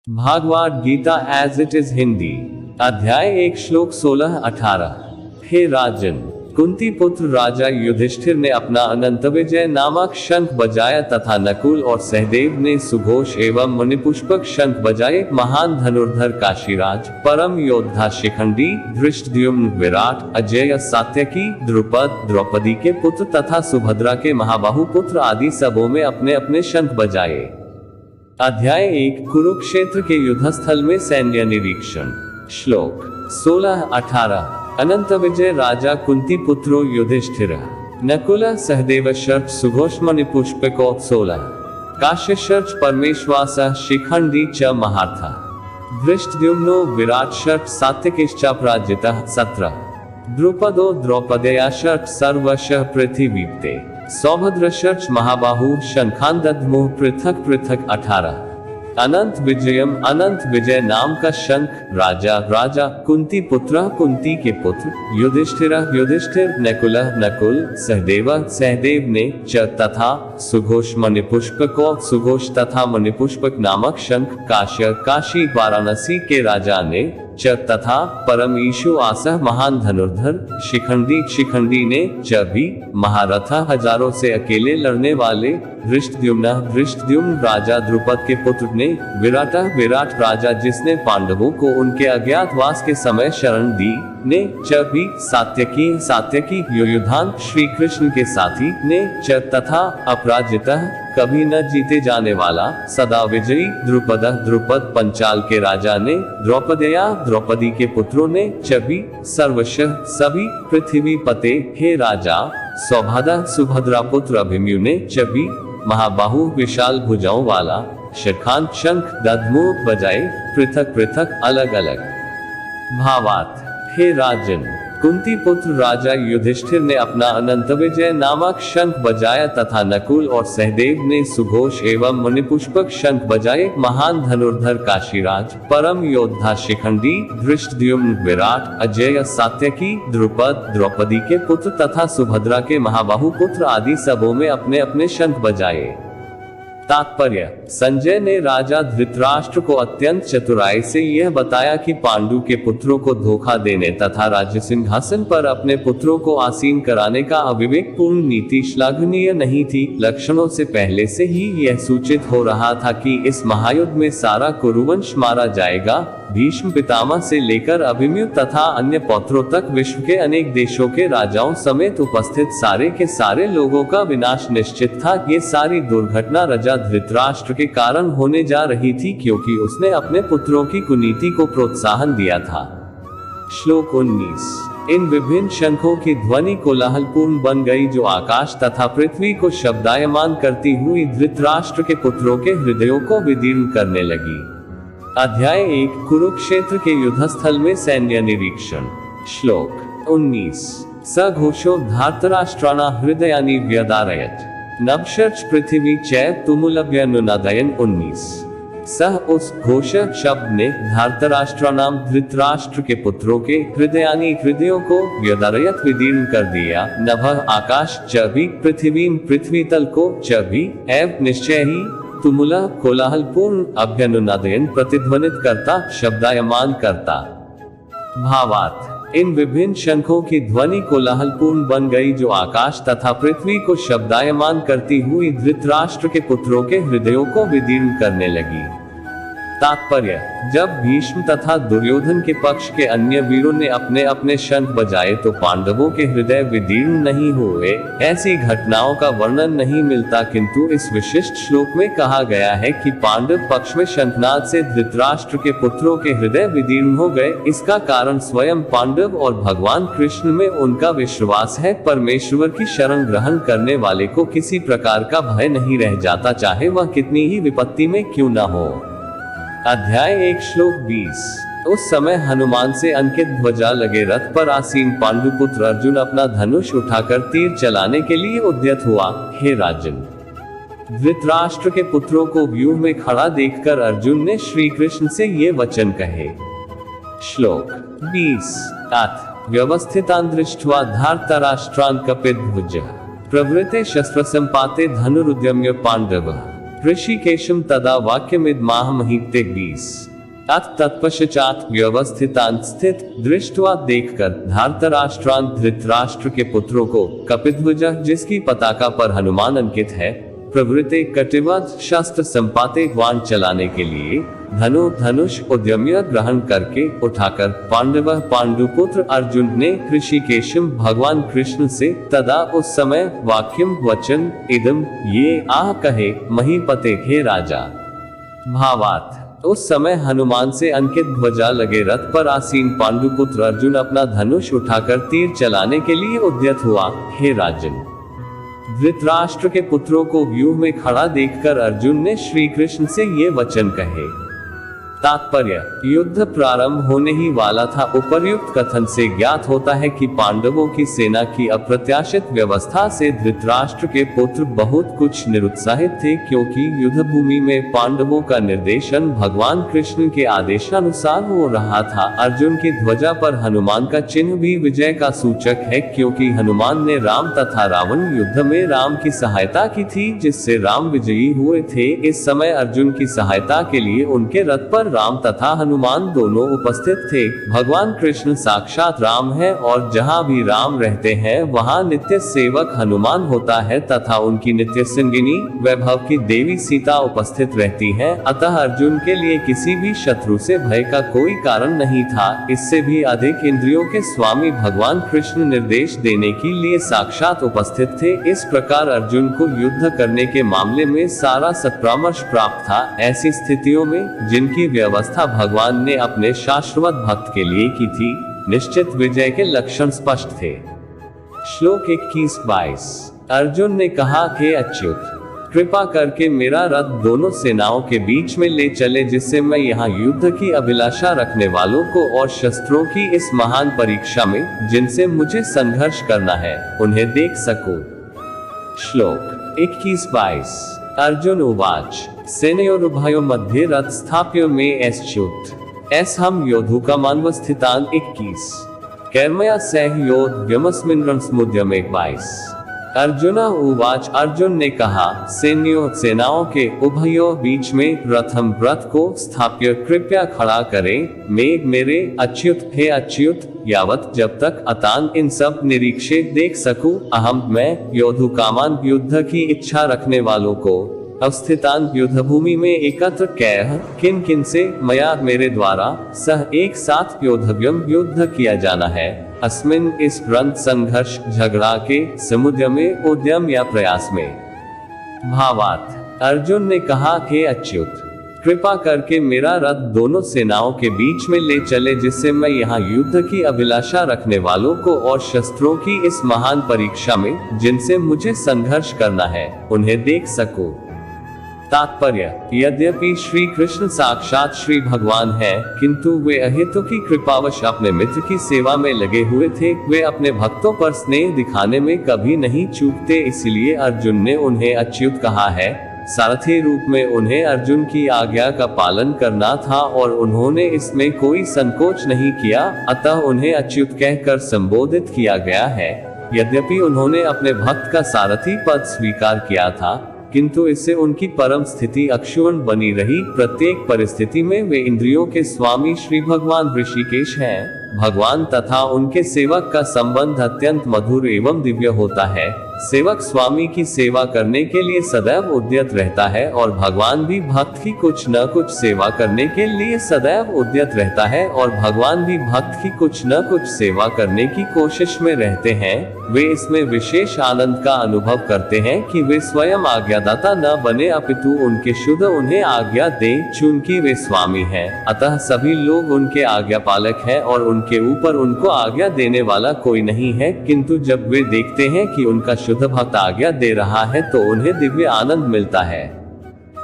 Bhagavat Gita as it is Hindi. अध्याय 1 श्लोक 16-18। हे राजन, कुंती पुत्र राजा युधिष्ठिर ने अपना अनंत विजय नामक शंख बजाया तथा नकुल और सहदेव ने सुघोष एवं मुनिपुष्पक शंख बजाए। महान धनुर्धर काशीराज, परम योद्धा शिखंडी, धृष्टद्युम्न, विराट, अजेय, सात्यकी, द्रुपद, द्रौपदी के पुत्र तथा सुभद्रा के महाबाहु पुत्र आदि सबों में अपने अपने शंख बजाए। अध्याय 1 कुरुक्षेत्र के युद्धस्थल में सैन्य निरीक्षण। श्लोक 16-18। अनंत विजय राजा कुंती पुत्रो युधिष्ठिर, नकुल, सहदेव, शर्च, सुघोष, मुनिपुष्पको 16, काश्य, शर्च, परमेश्वास, शिखंडी च महार्था, धृष्टद्युम्नो, विराट, शर्च, सात्यकिश्चापराजितः 17, द्रुपदो, द्रौपदेया, शर्च, सर्वशः पृथिवीप्ते, सौभद्र, शर्च, महाबाहु, शंखांदध्मुः, पृथक पृथक 18। अनंत विजयम, अनंत विजय नाम का शंख राजा कुंती पुत्र, कुंती के पुत्र, युधिष्ठिर, नकुल, नकुल, सहदेव ने च तथा सुघोष, मुनिपुष्पको, सुघोष तथा मुनिपुष्पक नामक शंख, काश्य, काशी वाराणसी के राजा ने च तथा परमीशु आसह, महान धनुर्धर शिखंडी ने च भी, महारथा, हजारों से अकेले लड़ने वाले, धृष्टद्युम्न राजा द्रुपद के पुत्र ने, विराट राजा जिसने पांडवों को उनके अज्ञातवास के समय शरण दी ने च भी, सात्यकी युयुधान श्री कृष्ण के साथी ने च तथा अपराजितः, कभी न जीते जाने वाला, सदा विजयी, द्रुपद पंचाल के राजा ने, द्रौपदेया, द्रौपदी के पुत्रों ने च भी, सर्वशः सभी, पृथ्वी पते, हे राजा, सौभद्रा, सुभद्रा पुत्र अभिमन्यु ने च भी, महाबाहु, विशाल भुजाओं वाला, शिखांत, शंख, दध्मु बजाए, पृथक पृथक, अलग अलग। भावार्थ। हे राजन, कुंती पुत्र राजा युधिष्ठिर ने अपना अनंत विजय नामक शंख बजाया तथा नकुल और सहदेव ने सुघोष एवं मुनिपुष्पक शंख बजाए। महान धनुर्धर काशीराज, परम योद्धा शिखंडी, धृष्टद्युम्न, विराट, अजेय, सात्यकी, द्रुपद, द्रौपदी के पुत्र तथा सुभद्रा के महाबाहु पुत्र आदि सबों में अपने अपने शंख बजाए। तात्पर्य। संजय ने राजा धृतराष्ट्र को अत्यंत चतुराई से यह बताया कि पांडु के पुत्रों को धोखा देने तथा राज्य सिंहासन पर अपने पुत्रों को आसीन कराने का अविवेकपूर्ण नीति श्लाघनीय नहीं थी। लक्षणों से पहले से ही यह सूचित हो रहा था कि इस महायुद्ध में सारा कुरुवंश मारा जाएगा। भीष्म पितामह से लेकर अभिमन्यु तथा अन्य पौत्रों तक विश्व के अनेक देशों के राजाओं समेत उपस्थित सारे के सारे लोगों का विनाश निश्चित था। ये सारी दुर्घटना राजा धृतराष्ट्र के कारण होने जा रही थी, क्योंकि उसने अपने पुत्रों की कुनीति को प्रोत्साहन दिया था। श्लोक 19। इन विभिन्न शंखों की ध्वनि कोलाहलपूर्ण बन गई, जो आकाश तथा पृथ्वी को शब्दायमान करती हुई धृतराष्ट्र के पुत्रों के हृदयों को विदीर्ण करने लगी। अध्याय 1 कुरुक्षेत्र के युद्धस्थल में सैन्य निरीक्षण। श्लोक 19। स घोषो धार्तराष्ट्राणा हृदयानि व्यदारयत्, नभशर्च पृथ्वी चैव तुमुलभ्यनुनादयन्। 19। सह उस घोष शब्द ने धार्तराष्ट्राणाम धृतराष्ट्र के पुत्रों के हृदयानि हृदयों को व्यदारयत् विदीर्ण कर दिया, नभः आकाश च भी, पृथ्वीम पृथ्वी तल को च भी, एव निश्चय ही, तुमुला कोलाहलपूर्ण, अभ्यनुनादयन प्रतिध्वनित करता, शब्दायमान करता। भावार्थ। इन विभिन्न शंखों की ध्वनि कोलाहलपूर्ण बन गई, जो आकाश तथा पृथ्वी को शब्दायमान करती हुई धृतराष्ट्र के पुत्रों के हृदयों को विदीर्ण करने लगी। तात्पर्य। जब भीष्म तथा दुर्योधन के पक्ष के अन्य वीरों ने अपने अपने शंख बजाए तो पांडवों के हृदय विदीर्ण नहीं हुए। ऐसी घटनाओं का वर्णन नहीं मिलता, किंतु इस विशिष्ट श्लोक में कहा गया है कि पांडव पक्ष में शंखनाद से धृतराष्ट्र के पुत्रों के हृदय विदीर्ण हो गए। इसका कारण स्वयं पांडव और भगवान कृष्ण में उनका विश्वास है। परमेश्वर की शरण ग्रहण करने वाले को किसी प्रकार का भय नहीं रह जाता, चाहे वह कितनी ही विपत्ति में क्यों न हो। अध्याय 1 श्लोक 20। उस समय हनुमान से अंकित ध्वजा लगे रथ पर आसीन पांडुपुत्र अर्जुन अपना धनुष उठाकर तीर चलाने के लिए उद्यत हुआ। हे राजन, धृतराष्ट्र के पुत्रों को व्यूह में खड़ा देखकर अर्जुन ने श्री कृष्ण से ये वचन कहे। श्लोक 20। अथ व्यवस्थितान् दृष्ट्वा धार्तराष्ट्रान् कपिध्वजः प्रवृते शस्त्रसम्पाते धनुरुद्यम्य पांडवः ऋषिकेशम तदा वाक्यमिदमाह महीते 20 अथ तत्पश्चात व्यवस्थितान स्थित दृष्टवा देखकर धार्तराष्ट्रान धृतराष्ट्र के पुत्रों को कपिध्वज जिसकी पताका पर हनुमान अंकित है प्रवृत्ते कटिवज शस्त्र संपाते वाण चलाने के लिए धनुष उद्यम्य ग्रहण करके उठाकर पांडुपुत्र अर्जुन ने ऋषिकेशम भगवान कृष्ण से तदा उस समय वाक्यम वचन इदम ये आह कहे महीपते हे राजा। भावार्थ उस समय हनुमान से अंकित ध्वजा लगे रथ पर आसीन पांडुपुत्र अर्जुन अपना धनुष उठाकर तीर चलाने के लिए उद्यत हुआ। हे राजन, धृतराष्ट्र के पुत्रों को व्यूह में खड़ा देखकर अर्जुन ने श्री कृष्ण से ये वचन कहे। तात्पर्य, युद्ध प्रारंभ होने ही वाला था। उपर्युक्त कथन से ज्ञात होता है कि पांडवों की सेना की अप्रत्याशित व्यवस्था से धृतराष्ट्र के पुत्र बहुत कुछ निरुत्साहित थे, क्योंकि युद्ध भूमि में पांडवों का निर्देशन भगवान कृष्ण के आदेशानुसार हो रहा था। अर्जुन की ध्वजा पर हनुमान का चिन्ह भी विजय का सूचक है, क्योंकि हनुमान ने राम तथा रावण युद्ध में राम की सहायता की थी, जिससे राम विजयी हुए थे। इस समय अर्जुन की सहायता के लिए उनके रथ पर राम तथा हनुमान दोनों उपस्थित थे। भगवान कृष्ण साक्षात राम है और जहाँ भी राम रहते हैं वहाँ नित्य सेवक हनुमान होता है तथा उनकी नित्य संगिनी वैभव की देवी सीता उपस्थित रहती है। अतः अर्जुन के लिए किसी भी शत्रु से भय का कोई कारण नहीं था। इससे भी अधिक इंद्रियों के स्वामी भगवान कृष्ण निर्देश देने के लिए साक्षात उपस्थित थे। इस प्रकार अर्जुन को युद्ध करने के मामले में सारा सत्परामर्श प्राप्त था। ऐसी स्थितियों में जिनकी व्यवस्था भगवान ने अपने शाश्वत भक्त के लिए की थी, निश्चित विजय के लक्षण स्पष्ट थे। श्लोक 21-22 अर्जुन ने कहा, हे अच्युत, कृपा करके मेरा रथ दोनों सेनाओं के बीच में ले चले, जिससे मैं यहाँ युद्ध की अभिलाषा रखने वालों को और शस्त्रों की इस महान परीक्षा में जिनसे मुझे संघर्ष करना है उन्हें देख सकूं। श्लोक 21-22 अर्जुन उवाच सेनयोरुभयो मध्ये रथ स्थाप्य में एश्च्युत हम योद्धुकामान्वस्थितान् 21 कैर्मया सह योद्धव्यमस्मिन् रणसमुद्यमे 22 अर्जुना उवाच अर्जुन ने कहा, सेनाओं के उभयों बीच में रथम रथ को स्थाप्य कृपया खड़ा करें मेरे अच्युत, हे अच्युत, यावत जब तक अतान इन सब निरीक्षे देख सकूं अहम मैं योद्धुकामान युद्ध की इच्छा रखने वालों को अवस्थितान युद्ध भूमि में एकत्र कैह किन किन से मया मेरे द्वारा सह एक साथ योद्धव्यम युद्ध किया जाना है अस्मिन इस रण संघर्ष झगड़ा के समुद्र में उद्यम या प्रयास में। भावार्थ अर्जुन ने कहा, हे अच्युत, कृपा करके मेरा रथ दोनों सेनाओं के बीच में ले चले, जिससे मैं यहाँ युद्ध की अभिलाषा रखने वालों को और शस्त्रों की इस महान परीक्षा में जिनसे मुझे संघर्ष करना है उन्हें देख सकूं। तात्पर्य, यद्यपि श्री कृष्ण साक्षात श्री भगवान है, किंतु वे अहेतु की कृपावश अपने मित्र की सेवा में लगे हुए थे। वे अपने भक्तों पर स्नेह दिखाने में कभी नहीं चूकते, इसलिए अर्जुन ने उन्हें अच्युत कहा है। सारथी रूप में उन्हें अर्जुन की आज्ञा का पालन करना था और उन्होंने इसमें कोई संकोच नहीं किया, अतः उन्हें अच्युत कहकर संबोधित किया गया है। यद्यपि उन्होंने अपने भक्त का सारथी पद स्वीकार किया था, किंतु इससे उनकी परम स्थिति अक्षुण्ण बनी रही। प्रत्येक परिस्थिति में वे इंद्रियों के स्वामी श्री भगवान ऋषिकेश हैं। भगवान तथा उनके सेवक का संबंध अत्यंत मधुर एवं दिव्य होता है। सेवक स्वामी की सेवा करने के लिए सदैव उद्यत रहता है और भगवान भी भक्त की कुछ न कुछ सेवा करने के लिए सदैव उद्यत रहता है और भगवान भी भक्त की कुछ न कुछ सेवा करने की कोशिश में रहते हैं। वे इसमें विशेष आनंद का अनुभव करते हैं कि वे स्वयं आज्ञादाता न बने, अपितु उनके शुद्ध उन्हें आज्ञा दे, चूंकि वे स्वामी हैं। अतः सभी लोग उनके आज्ञा पालक हैं और उनके ऊपर उनको आज्ञा देने वाला कोई नहीं है। किंतु जब वे देखते हैं कि उनका शुद्ध भक्त आज्ञा दे रहा है तो उन्हें दिव्य आनंद मिलता है।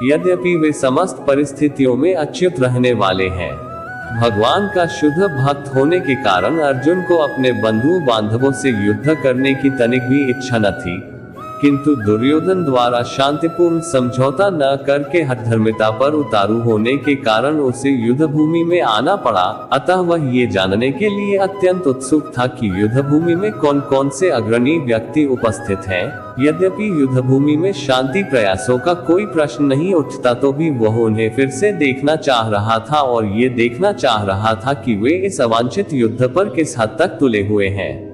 यद्यपि वे समस्त परिस्थितियों में अच्युत रहने वाले हैं, भगवान का शुद्ध भक्त होने के कारण अर्जुन को अपने बंधु बांधवों से युद्ध करने की तनिक भी इच्छा न थी, किंतु दुर्योधन द्वारा शांतिपूर्ण समझौता न करके हठधर्मिता पर उतारू होने के कारण उसे युद्ध भूमि में आना पड़ा। अतः वह ये जानने के लिए अत्यंत उत्सुक था कि युद्ध भूमि में कौन कौन से अग्रणी व्यक्ति उपस्थित हैं। यद्यपि युद्ध भूमि में शांति प्रयासों का कोई प्रश्न नहीं उठता तो भी वह उन्हें फिर से देखना चाह रहा था और ये देखना चाह रहा था कि वे इस अवांछित युद्ध पर किस हद तक तुले हुए हैं।